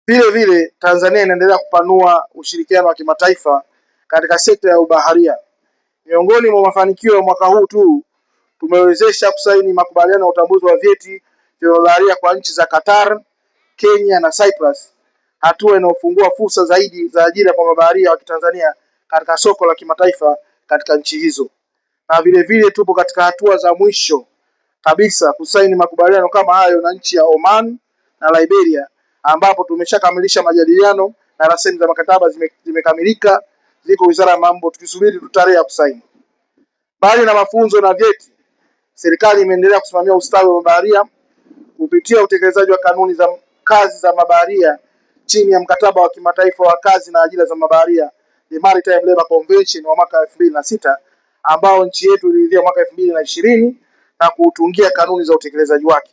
Vile vile Tanzania inaendelea kupanua ushirikiano wa kimataifa katika sekta ya ubaharia. Miongoni mwa mafanikio ya mwaka huu tu, tumewezesha kusaini makubaliano ya utambuzi wa vyeti vya ubaharia kwa nchi za Qatar, Kenya na Cyprus, hatua inayofungua fursa zaidi za ajira kwa mabaharia wa Kitanzania katika soko la kimataifa katika nchi hizo. Na vile vile tupo katika hatua za mwisho kabisa kusaini makubaliano kama hayo na nchi ya Oman na Liberia, ambapo tumeshakamilisha majadiliano na rasimu za mkataba zimekamilika, ziko Wizara ya Mambo, tukisubiri tu tarehe ya kusaini. Mbali na mafunzo na vyeti, serikali imeendelea kusimamia ustawi wa mabaharia kupitia utekelezaji wa kanuni za kazi za mabaharia chini ya mkataba wa kimataifa wa kazi na ajira za mabaharia, the Maritime Labour Convention wa mwaka 2006 ambao nchi yetu iliridhia mwaka 2020 na kuutungia kanuni za utekelezaji wake,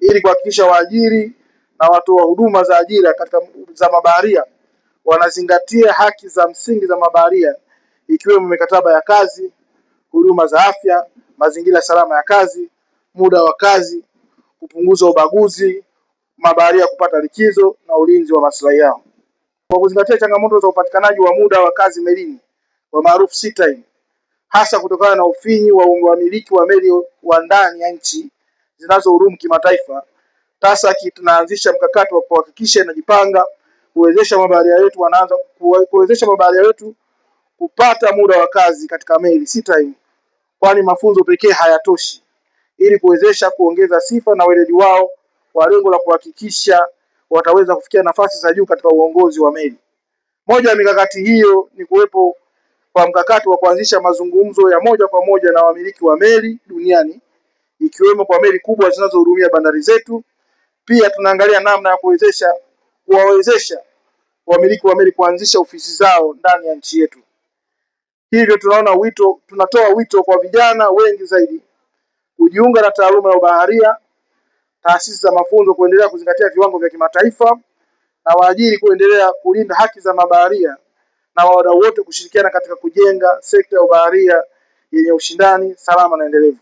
ili kuhakikisha waajiri na watoa huduma za ajira katika za mabaharia wanazingatia haki za msingi za mabaharia, ikiwemo mikataba ya kazi, huduma za afya, mazingira salama ya kazi, muda wa kazi, kupunguza ubaguzi, mabaharia kupata likizo na ulinzi wa maslahi yao. Kwa kuzingatia changamoto za upatikanaji wa muda wa kazi melini kwa maarufu sea time, hasa kutokana na ufinyu wa umiliki wa meli wa ndani ya nchi zinazohudumu kimataifa, TASAC tunaanzisha mkakati wa kuhakikisha inajipanga kuwezesha mabaharia wetu kupata muda wa kazi katika meli sea time, kwani mafunzo pekee hayatoshi, ili kuwezesha kuongeza sifa na weledi wao kwa lengo la kuhakikisha wataweza kufikia nafasi za juu katika uongozi wa meli. Moja ya mikakati hiyo ni kuwepo kwa mkakati wa kuanzisha mazungumzo ya moja kwa moja na wamiliki wa meli duniani, ikiwemo kwa meli kubwa zinazohudumia bandari zetu. Pia tunaangalia namna ya kuwawezesha wamiliki wa meli kuanzisha ofisi zao ndani ya nchi yetu. Hivyo tunatoa wito kwa vijana wengi zaidi kujiunga na taaluma ya ubaharia, taasisi za mafunzo kuendelea kuzingatia viwango vya kimataifa, na waajiri kuendelea kulinda haki za mabaharia, na wadau wote kushirikiana katika kujenga sekta ya ubaharia yenye ushindani, salama na endelevu.